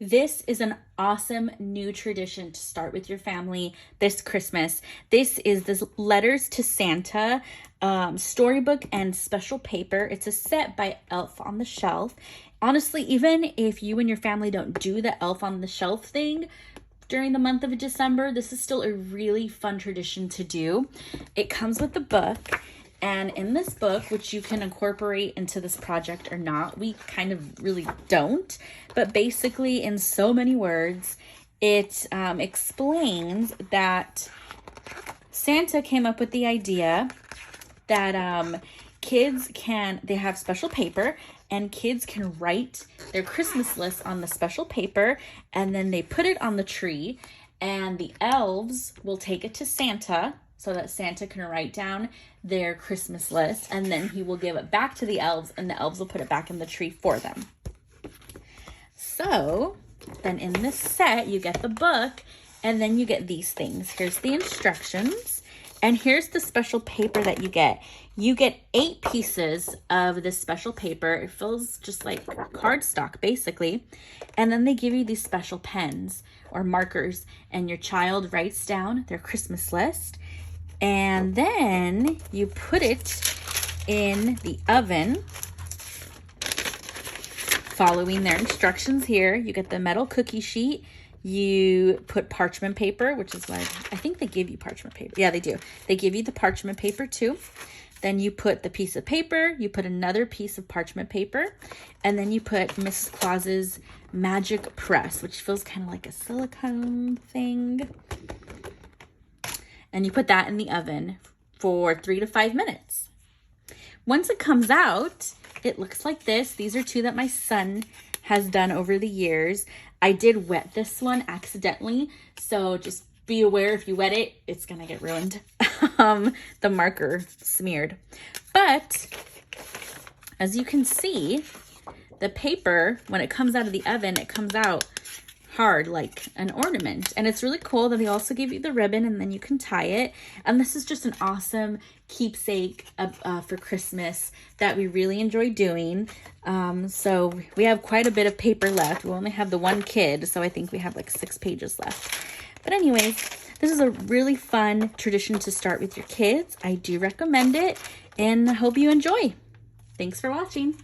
This is an awesome new tradition to start with your family this Christmas. This is this Letters to Santa storybook and special paper. It's a set by Elf on the Shelf. Honestly, even if you and your family don't do the Elf on the Shelf thing during the month of December, this is still a really fun tradition to do. It comes with the book. And in this book, which you can incorporate into this project or not, we kind of really don't. But basically, in so many words, it explains that Santa came up with the idea that they have special paper, and kids can write their Christmas list on the special paper, and then they put it on the tree, and the elves will take it to Santa, so that Santa can write down their Christmas list, and then he will give it back to the elves, and the elves will put it back in the tree for them. So then in this set, you get the book, and then you get these things. Here's the instructions, and here's the special paper that you get. You get 8 pieces of this special paper. It feels just like cardstock, basically. And then they give you these special pens or markers, and your child writes down their Christmas list. And then you put it in the oven, following their instructions here. You get the metal cookie sheet. You put parchment paper, which is why I think they give you parchment paper. Yeah, they do. They give you the parchment paper too. Then you put the piece of paper, you put another piece of parchment paper, and then you put Mrs. Claus's magic press, which feels kind of like a silicone thing. And you put that in the oven for 3 to 5 minutes. Once it comes out, it looks like this. These are 2 that my son has done over the years. I did wet this one accidentally, so just be aware if you wet it, it's gonna get ruined. The marker smeared. But as you can see, the paper, when it comes out of the oven, it comes out hard like an ornament, and it's really cool that they also give you the ribbon, and then you can tie it. And this is just an awesome keepsake for Christmas that we really enjoy doing. So we have quite a bit of paper left. We only have the 1 kid, so I think we have like 6 pages left. But anyways, this is a really fun tradition to start with your kids. I do recommend it, and I hope you enjoy. Thanks for watching.